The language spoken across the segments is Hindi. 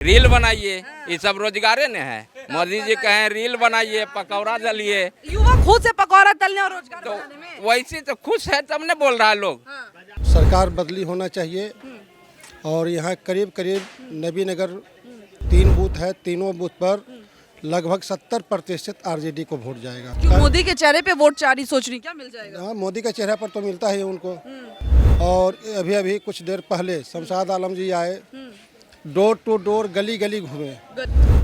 रील बनाइए, ये सब रोजगारे ने है। मोदी जी कहें रील बनाइए, पकौड़ा जलिए, युवा खुद से पकौड़ा तलने और रोजगार तो बनाने में। वैसे तो खुश है तब ने बोल रहा है लोग। सरकार बदली होना चाहिए और यहाँ करीब करीब नबीनगर 3 बूथ है, तीनों बूथ पर लगभग 70% आरजेडी को वोट जाएगा। क्यों मोदी के चेहरे पे वोट चारी सोच रही क्या मिल जाएगा? हाँ, मोदी का चेहरा पर तो मिलता है उनको। और अभी अभी कुछ देर पहले शमशाद आलम जी आए, डोर टू डोर गली गली घूमे।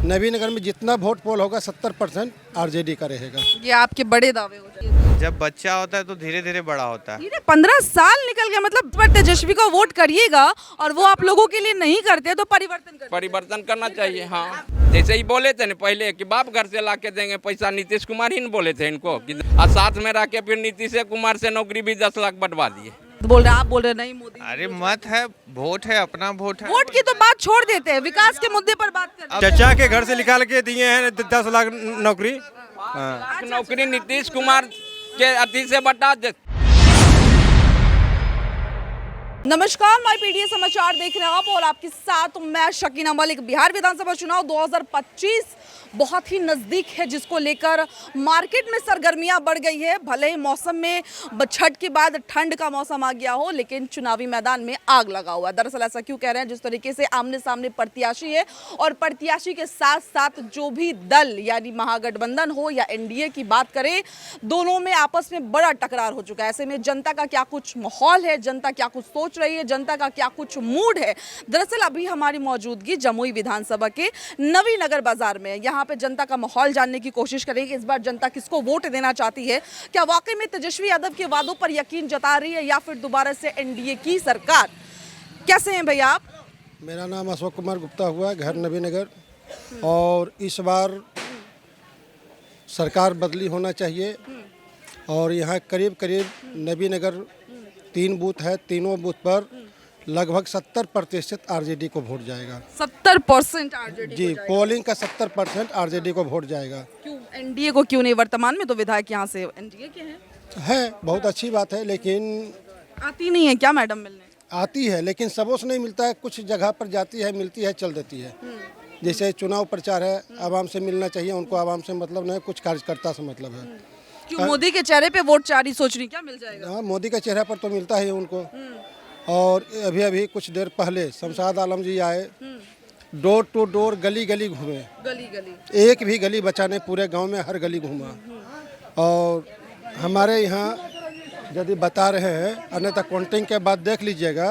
नबीनगर में जितना वोट पोल होगा 70% आरजेडी का रहेगा। ये आपके बड़े दावे हो जाएंगे। जब बच्चा होता है तो धीरे धीरे बड़ा होता है। धीरे 15 साल निकल गया, मतलब पर तेजस्वी को वोट करिएगा और वो आप लोगों के लिए नहीं करते तो परिवर्तन करना चाहिए। हाँ, जैसे ही बोले थे ना पहले कि बाप घर से ला के देंगे पैसा, नीतीश कुमार ही ने बोले थे इनको, और साथ में रह के फिर नीतीश कुमार से नौकरी भी 10 लाख बंटवा दिए। बोल रहे आप बोल रहे नहीं मोदी। अरे मत है, वोट है, अपना वोट है। वोट की तो बात छोड़ देते हैं, विकास के मुद्दे पर बात करते हैं। चचा के घर से निकाल के दिए हैं 10 लाख नौकरी। नौकरी नीतीश कुमार के अति से बटा दे। नमस्कार, माय पीडीए समाचार देख रहे हैं आप और आपके साथ मैं शकीना मलिक। बिहार विधानसभा चुनाव 2025 बहुत ही नज़दीक है, जिसको लेकर मार्केट में सरगर्मियां बढ़ गई है। भले ही मौसम में छठ के बाद ठंड का मौसम आ गया हो, लेकिन चुनावी मैदान में आग लगा हुआ है। दरअसल ऐसा क्यों कह रहे हैं? जिस तरीके से आमने सामने प्रत्याशी है और प्रत्याशी के साथ साथ जो भी दल यानी महागठबंधन हो या एनडीए की बात करें, दोनों में आपस में बड़ा टकरार हो चुका है। ऐसे में जनता का क्या कुछ माहौल है, जनता क्या कुछ सोच रही है, जनता का क्या कुछ मूड है। दरअसल अभी हमारी मौजूदगी जमुई विधानसभा के नवीनगर बाजार में है। यहाँ पे जनता का माहौल जानने की कोशिश करेंगे। इस बार जनता किसको वोट देना चाहती है? क्या वाकई में तेजस्वी यादव के वादों पर यकीन जता रही है या फिर दोबारा से एनडीए की सरकार? कैसे हैं भैया आप? मेरा नाम अशोक कुमार गुप्ता हुआ, घर नबीनगर। और इस बार सरकार बदली होना चाहिए और यहाँ करीब करीब नबीनगर 3 बूथ है, तीनों बूथ पर लगभग 70% आरजेडी को वोट जाएगा। 70% आरजेडी जी, पोलिंग का 70% आरजेडी को वोट जाएगा। क्यों एनडीए को क्यों नहीं? वर्तमान में तो विधायक यहाँ से एनडीए के हैं। बहुत अच्छी बात है, लेकिन आती नहीं है क्या मैडम मिलने? आती है लेकिन सबों से नहीं मिलता है। कुछ जगह पर जाती है, मिलती है, चल देती है। जैसे चुनाव प्रचार है, आवाम से मिलना चाहिए उनको, आवाम से मतलब नहीं, कुछ कार्यकर्ता से मतलब है। क्यों मोदी के चेहरे पे वोट चारी सोच रही क्या मिल जाएगा? हाँ, मोदी का चेहरा पर तो मिलता है उनको। और अभी अभी कुछ देर पहले शमशाद आलम जी आए, डोर टू डोर गली गली घूमे। गली गली एक भी गली बचा नहीं, पूरे गांव में हर गली घूमा। और हमारे यहाँ यदि बता रहे हैं, अन्यथा काउंटिंग के बाद देख लीजिएगा,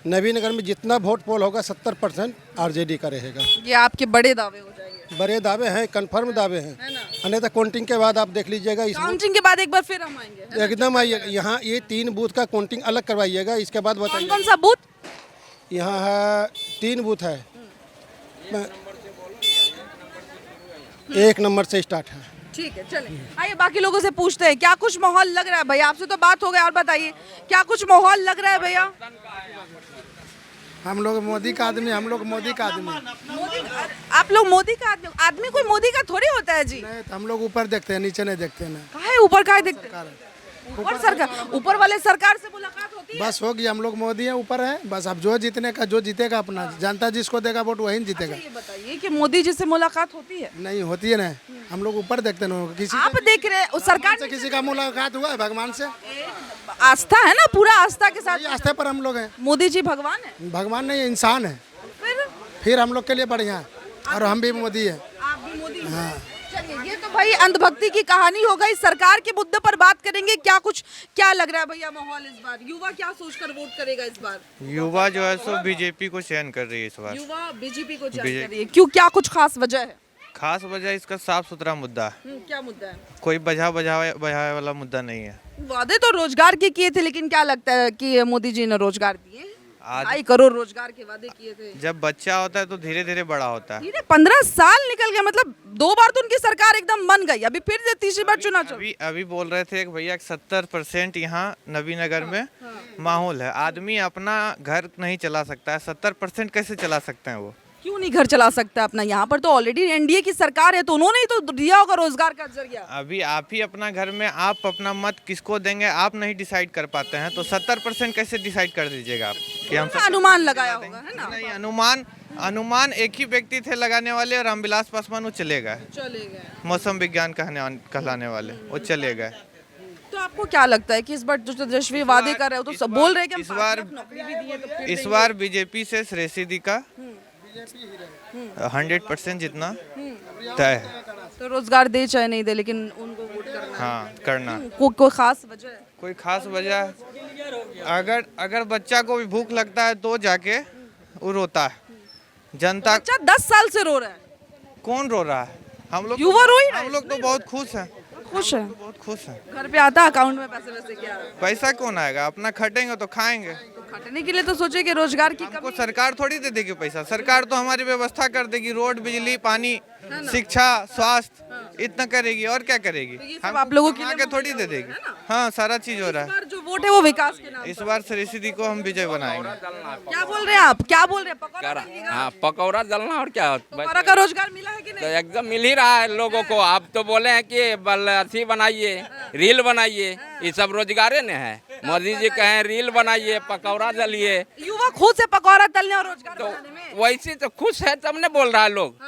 नबीनगर में जितना वोट पोल होगा 70% आरजेडी का रहेगा। ये आपके बड़े दावे हो जाएंगे। बड़े दावे हैं, कन्फर्म दावे हैं। अन्यथा काउंटिंग के बाद आप देख लीजिएगा। इस काउंटिंग के बाद एक बार फिर हम आएंगे। एकदम आइएगा यहाँ, ये 3 बूथ का काउंटिंग अलग करवाइएगा, इसके बाद कौन बताइए। कौन सा बूथ? यहाँ है 3 बूथ है, 1 नंबर से स्टार्ट है। ठीक है, चलें आइए बाकी लोगों से पूछते हैं क्या कुछ माहौल लग रहा है। भैया आपसे तो बात हो गई, और बताइए क्या कुछ माहौल लग रहा है भैया? हम लोग मोदी का आदमी, हम लोग मोदी का आदमी। मोदी, आप लोग मोदी का आदमी? आदमी कोई मोदी का थोड़ी होता है जी। नहीं, तो हम लोग ऊपर देखते हैं, नीचे नहीं देखते ना। काहे ऊपर काहे देखते हैं? ऊपर सरकार, ऊपर वाले सरकार से मुलाकात होती है। बस हो गया, हम लोग मोदी है, ऊपर है बस। अब जो जीतने का, जो जीतेगा अपना, जनता जिसको देगा वोट वही जीतेगा। ये बताइए कि मोदी जी से मुलाकात होती है? नहीं होती है ना, हम लोग ऊपर देखते ना। किसी आप देख रहे हैं सरकार से किसी का मुलाकात हुआ है भगवान से? आस्था है ना, पूरा आस्था के साथ। ये आस्था पर हम लोग हैं। मोदी जी भगवान है? भगवान नहीं, इंसान है। फिर हम लोग के लिए बढ़िया है, और हम भी मोदी है। आप भी मोदी हैं। हाँ। चलिए, ये तो भाई अंधभक्ति की कहानी हो गई। सरकार के मुद्दे पर बात करेंगे। क्या लग रहा है भैया माहौल इस बार? युवा क्या सोचकर वोट करेगा इस बार? युवा जो है सो बीजेपी को चयन कर रही है इस बार। युवा बीजेपी को चयन कर रही है। क्यों, क्या कुछ खास वजह है? खास वजह इसका साफ सुथरा मुद्दा है। क्या मुद्दा है? कोई बजाए वाला मुद्दा नहीं है। वादे तो रोजगार के किए थे, लेकिन क्या लगता है कि मोदी जी ने रोजगार दिए? 2.5 करोड़ रोजगार के वादे किए थे। जब बच्चा होता है तो धीरे धीरे बड़ा होता है। धीरे 15 साल निकल गया, मतलब 2 बार तो उनकी सरकार एकदम बन गई, अभी फिर तीसरी बार चुनाव चल। अभी बोल रहे थे कि भैया 70% यहाँ नबीनगर में माहौल है। आदमी अपना घर नहीं चला सकता है, 70% कैसे चला सकते हैं वो? क्यों नहीं घर चला सकता अपना? यहाँ पर तो ऑलरेडी एनडीए की सरकार है, तो उन्होंने ही तो दिया होगा रोजगार का जरिया। अभी आप ही अपना घर में आप अपना मत किसको देंगे आप नहीं डिसाइड कर पाते हैं, तो 70% कैसे डिसाइड कर दीजिएगा आप कि हम अनुमान लगाया होगा, है ना? नहीं, अनुमान अनुमान एक ही व्यक्ति थे लगाने वाले, रामविलास पासवान, वो चले गए। मौसम विज्ञान कहलाने वाले वो चले गए। तो आपको क्या लगता है कि इस बार जो तेजस्वी वादे कर रहे हो तो सब बोल रहे हैं कि हम इस बार 5 लाख नौकरी भी दिए, तो फिर इस बार बीजेपी से श्रेयसी का 100% जितना तय है। तो रोजगार दे चाहे नहीं दे लेकिन उनको वोट करना है। हाँ, करना। कोई खास वजह है? कोई खास वजह, अगर बच्चा को भी भूख लगता है तो जाके वो रोता है। जनता बच्चा 10 साल से रो रहा है, कौन रो रहा है? हम लोग युवा रो ही रहा है। हम लोग तो बहुत खुश हैं, खुश है, बहुत खुश हैं। घर पे आता अकाउंट में पैसे वैसे क्या है? पैसा कौन आएगा? अपना खटेंगे तो खाएंगे। तो खटने के लिए तो सोचे कि रोजगार की हमको कमी। सरकार थोड़ी दे देगी पैसा, सरकार तो हमारी व्यवस्था कर देगी, रोड, बिजली, पानी, शिक्षा, स्वास्थ्य, इतना करेगी और क्या करेगी? तो ये सब हम आप लोगों के कमा लिए के थोड़ी दे देगी। हाँ, सारा चीज हो रहा इस है। बार जो वोट है वो विकास के नाम इस बार श्रेयसी को हम विजय बनाएंगे। क्या बोल रहे हैं आप? क्या बोल रहे हैं? पकौड़ा बनिएगा? हाँ, पकौड़ा जलना और क्या। पकौड़ा का रोजगार मिला है कि तो नहीं? एकदम मिल ही रहा है लोगों को। आप तो बोले हैं कि बल अथी बनाइए, रील बनाइए, ये सब रोजगारे ने है। मोदी जी कहें रील बनाइए, पकौड़ा जलिए, युवा खुद से पकौड़ा तलने और रोजगार तो बनाने में। वैसे तो खुश है तब ने बोल रहा है लोग।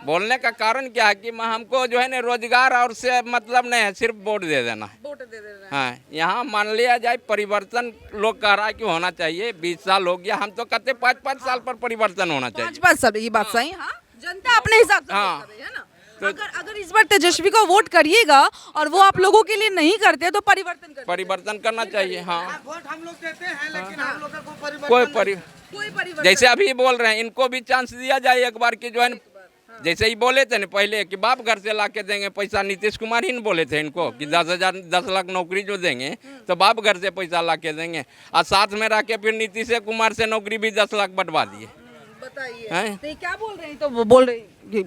बोलने का कारण क्या है कि हमको जो है ना रोजगार और से मतलब नहीं है, सिर्फ वोट दे देना है। वोट दे रहे हैं। हाँ, यहाँ मान लिया जाए परिवर्तन लोग कह रहा है कि होना चाहिए। 20 साल हो गया, हम तो कहते 5-5 साल पर परिवर्तन होना चाहिए। 5 साल, ये बात सही। हाँ, जनता अपने हिसाब से हाँ। वोट कर रही है ना। अगर इस बार तेजस्वी को वोट करिएगा और वो आप लोगों के लिए नहीं करते तो परिवर्तन करना चाहिए। हाँ, वोट हम लोग देते हैं लेकिन हम लोग का कोई कोई परिवर्तन। जैसे अभी बोल रहे हैं, इनको भी चांस दिया जाए एक बार की जो है। जैसे ही बोले थे ना पहले कि बाप घर से ला के देंगे पैसा, नीतीश कुमार ही ने बोले थे इनको कि 10 लाख नौकरी जो देंगे तो बाप घर से पैसा ला के देंगे। और साथ में रह के फिर नीतीश कुमार से नौकरी भी 10 लाख बढ़वा दिए। बताइए हैं? तो ये क्या बोल रहे हैं? तो वो बोल रहे हैं कि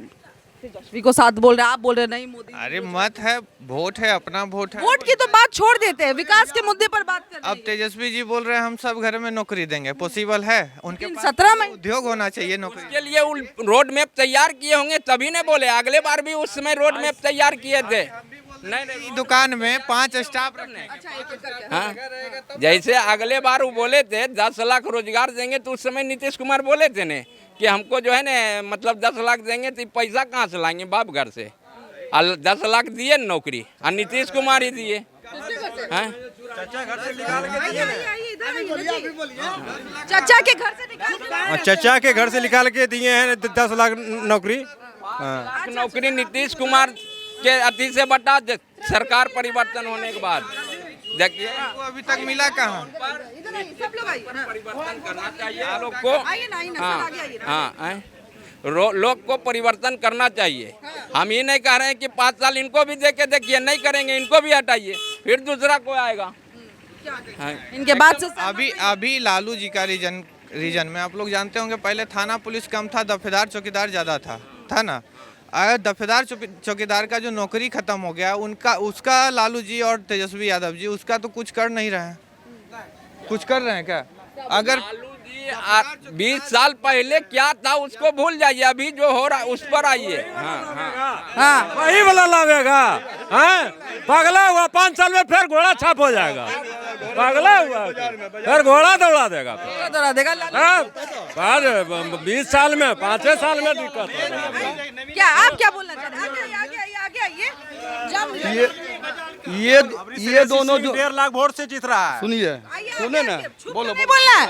तेजस्वी को साथ बोल रहे हैं, आप बोल रहे हैं नहीं मोदी। अरे मत है, वोट है, अपना वोट है। वोट की तो बात छोड़ देते हैं, विकास के मुद्दे पर बात कर रहे अब तेजस्वी जी बोल रहे हैं हम सब घर में नौकरी देंगे, पॉसिबल है? उनके हैं। पास 17 में उद्योग होना चाहिए नौकरी। के लिए रोड मैप तैयार किए होंगे तभी ने बोले। अगले बार भी उस समय रोड मैप तैयार किए थे। नहीं, दुकान में 5 स्टाफ रखने। हाँ, जैसे अगले बार वो बोले थे 10 लाख रोजगार देंगे तो उस समय नीतीश कुमार बोले थे ने कि हमको जो है ना मतलब 10 लाख देंगे तो पैसा कहाँ से लाएंगे बाप घर से। 10 लाख दिए नौकरी और नीतीश कुमार ही दिए। हाँ? चाचा के घर से निकाल के चचा के घर से निकाल के दिए हैं 10 लाख नौकरी। नौकरी नीतीश कुमार के अति से बटा सरकार परिवर्तन होने के बाद देखिए वो अभी तक मिला कहाँ? इधर आइए, सब लोग आइए ना। परिवर्तन करना चाहिए लोग को। आइए ना, आइए ना, हाँ, सर आगे आइए ना। हाँ, लोग को परिवर्तन करना चाहिए। हम ये नहीं कह रहे हैं कि 5 साल इनको भी दे के देखिए, नहीं करेंगे इनको भी हटाइए, फिर दूसरा कोई आएगा। हाँ। इनके बाद से अभी लालू जी का रीजन में आप लोग जानते होंगे, पहले थाना पुलिस कम था, दफेदार चौकीदार ज़्यादा था ना। अगर दफेदार चौकीदार का जो नौकरी खत्म हो गया उसका लालू जी और तेजस्वी यादव जी उसका तो कुछ कर नहीं रहे हैं। कुछ कर रहे हैं क्या? अगर लालू जी 20 साल पहले क्या था उसको भूल जाइए, अभी जो हो रहा है उस पर आइए। हाँ, वही वाला लावेगा। हाँ, पगला हुआ 5 साल में फिर घोड़ा छाप हो जाएगा। पगला हुआ फिर घोड़ा दौड़ा देगा। दौड़ा देगा लालू। हाँ, बाद 20 साल में 5 साल में दिक्कत होगा। क्या आप क्या बोलना चाहते हैं? आगे आइए। ये दोनों जो 1.5 लाख वोट से जीत रहा है। सुनिए सुने ना, बोलो बोलना है।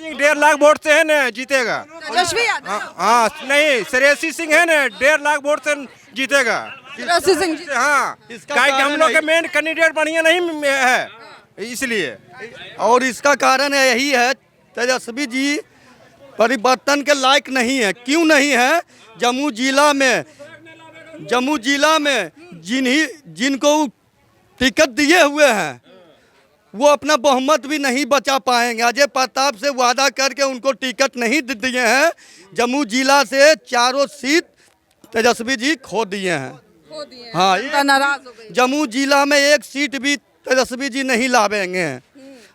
1.5 लाख वोट से है ना जीतेगा। तेजस्वी यादव, हाँ, नहीं, श्रेयसी सिंह है ना 1.5 लाख वोट से जीतेगा। तेजस्वी सिंह जी। हाँ, क्या कि हम लोग के मेन कैंडिडेट बढ़िया नहीं है, इसलिए। और इसका कारण यही है तेजस्वी जी परिवर्तन के लायक नहीं है। क्यों नहीं है? जम्मू जिला में जिनको टिकट दिए हुए हैं वो अपना बहुमत भी नहीं बचा पाएंगे। अजय प्रताप से वादा करके उनको टिकट नहीं दिए हैं। जम्मू जिला से 4 सीट तेजस्वी जी खो दिए हैं। हाँ, नाराज हो गई। जम्मू जिला में 1 सीट भी तेजस्वी जी नहीं लावेंगे।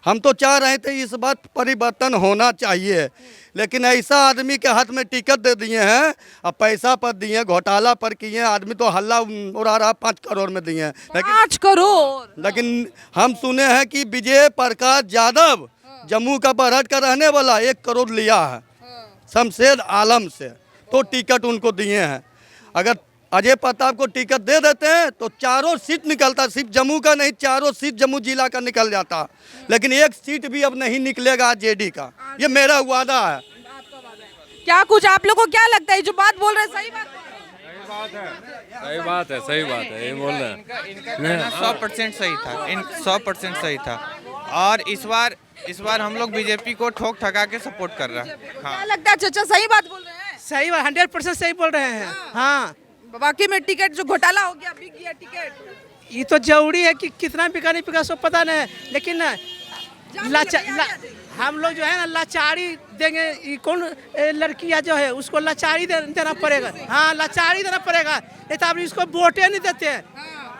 हम तो चाह रहे थे इस बात परिवर्तन होना चाहिए, लेकिन ऐसा आदमी के हाथ में टिकट दे दिए हैं और पैसा पर दिए, घोटाला पर किए। आदमी तो हल्ला उड़ा रहा 5 करोड़ में दिए हैं। 5 करोड़। लेकिन हम सुने हैं कि विजय प्रकाश यादव जम्मू का बरहट का रहने वाला 1 करोड़ लिया है शमशेद आलम से, तो टिकट उनको दिए हैं। अगर अजय प्रताप को टिकट दे देते हैं तो 4 सीट निकलता, सिर्फ जम्मू का नहीं 4 सीट जम्मू जिला का निकल जाता, लेकिन 1 सीट भी अब नहीं निकलेगा जेडी का, ये मेरा वादा है। क्या कुछ आप लोगों को क्या लगता है, जो बात बोल रहे हैं सही बात है? सही बात है, सही बात है, ये बोल रहे हैं। इनका 100% सही था, 100% सही था। और इस बार हम लोग बीजेपी को ठोक ठका के सपोर्ट कर रहे हैं। क्या लगता है चाचा, सही बात बोल रहे हैं? सही बात, 100% सही बोल रहे हैं। हाँ, बाकी में टिकट जो घोटाला हो गया, बिक गया टिकट, ये तो जरूरी है कि कितना बिका नहीं बिका सो पता नहीं, लेकिन हम लोग जो है ना लाचारी देंगे। ये कौन लड़कियां जो है उसको लाचारी देना पड़ेगा। हाँ, लाचारी देना पड़ेगा, नहीं तो आप इसको वोटे नहीं देते हैं।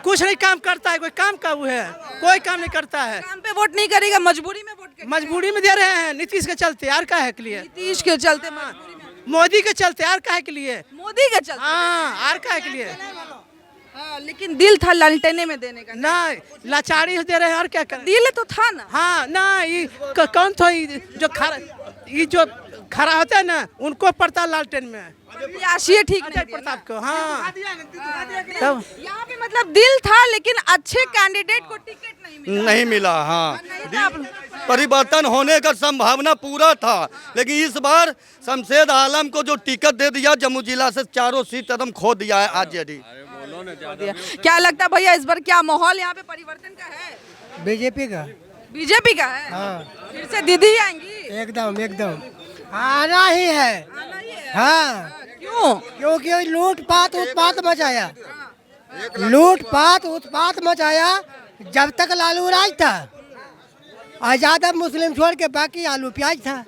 कुछ नहीं काम करता है, कोई काम का वो है, कोई काम नहीं करता है। काम पे वोट नहीं करेगा, मजबूरी में वोट करेगा। मजबूरी में दे रहे हैं नीतीश के चलते, यार का है के लिए, नीतीश के चलते, मजबूरी में। मोदी के चलते, यार का है के लिए, मोदी के चलते। हाँ, यार का है के लिए। हाँ, लेकिन दिल था लालटेने में देने का। नहीं, लाचारी दे रहे हैं, और क्या करें। दिल तो था ना। हाँ ना, ये कौन था ये जो खड़ा होता है ना, उनको पड़ता लालटेन में, प्रत्याशी ठीक नहीं अजय दिया प्रताप को। हाँ, ना। यहाँ पे मतलब दिल था, लेकिन अच्छे कैंडिडेट को टिकट नहीं मिला। नहीं मिला। हाँ, नहीं था आप- परिवर्तन होने का संभावना पूरा था, लेकिन इस बार शमशेद आलम को जो टिकट दे दिया जम्मू जिला से 4 सीट एकदम खो दिया है आज जेडी। क्या लगता है भैया, इस बार क्या माहौल यहाँ पे परिवर्तन का है? बीजेपी का। बीजेपी का है। हाँ, फिर से दीदी आएंगी। एकदम एकदम आना ही है। हाँ, क्यों? क्योंकि लूटपाट उत्पात मचाया, लूटपाट उत्पात मचाया जब तक लालू राज था। आजाद मुस्लिम छोड़ के बाकी आलू प्याज था।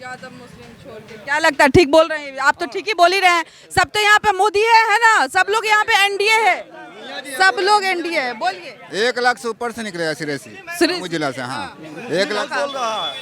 यादव मुस्लिम छोड़ के। क्या लगता है, ठीक बोल रहे हैं आप? तो ठीक ही बोल ही रहे हैं। सब तो यहाँ पे मोदी है ना, सब लोग यहाँ पे एनडीए है, सब लोग एनडीए है। बोलिए। 1 लाख से ऊपर से निकलेगा सिरेसी सिरेसी? जिला से। हाँ, 1 लाख।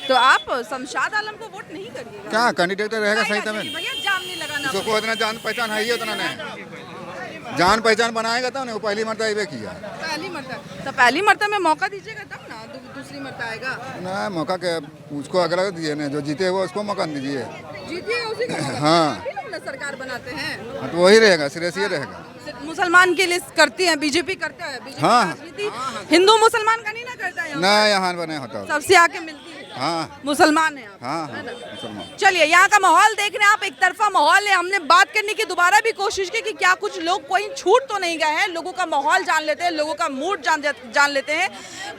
तो आप शमशाद आलम को वोट नहीं करिएगा? क्या कैंडिडेट रहेगा सही तब भैया जाम नहीं लगाना। उसको उतना जान पहचान है ही उतना नहीं, जान पहचान बनाएगा तब ना, वो पहली मरतबा ये किया। पहली मरतबा तो पहली मरतबा में मौका दीजिएगा तब ना दूसरी मरतबा आएगा ना। मौका के उसको अगला दीजिए ना, जो जीते वो उसको मौका दीजिए। जीतिएगा उसी को मौका। हाँ। अभी लोग ना सरकार बनाते हैं। हाँ, तो वही रहेगा, सिरेसी रहेगा। मुसलमान के लिए करती है बीजेपी, करता है बीजेपी। हाँ। राजनीति हिंदू मुसलमान का नहीं ना करता है। ना यहाँ बने होता। सबसे आके मिलती है। हाँ, मुसलमान है आप। हाँ, हाँ, मुसलमान। चलिए, यहाँ का माहौल देख रहे हैं आप, एक तरफा माहौल है। हमने बात करने की दोबारा भी कोशिश की कि क्या कुछ लोग कोई छूट तो नहीं गए हैं, लोगों का माहौल जान लेते हैं, लोगों का मूड जान लेते हैं,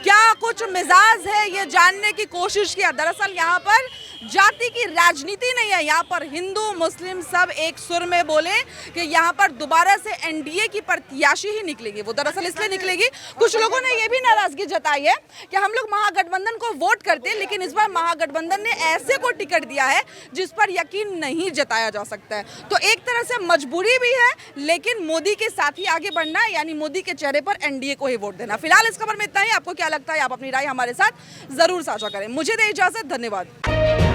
क्या कुछ मिजाज है, ये जानने की कोशिश किया। दरअसल यहाँ पर जाति की राजनीति नहीं है, यहाँ पर हिंदू मुस्लिम सब एक सुर में बोले कि यहाँ पर दोबारा से एनडीए की प्रत्याशी ही निकलेगी। वो दरअसल इसलिए निकलेगी, कुछ लोगों ने ये भी नाराजगी जताई है कि हम लोग महागठबंधन को वोट करते हैं, लेकिन इस बार महागठबंधन ने ऐसे को टिकट दिया है जिस पर यकीन नहीं जताया जा सकता है। तो एक तरह से मजबूरी भी है, लेकिन मोदी के साथ ही आगे बढ़ना है, यानी मोदी के चेहरे पर एनडीए को ही वोट देना। फिलहाल इस खबर में इतना ही। आपको क्या लगता है, आप अपनी राय हमारे साथ जरूर साझा करें। मुझे दे इजाजत, धन्यवाद।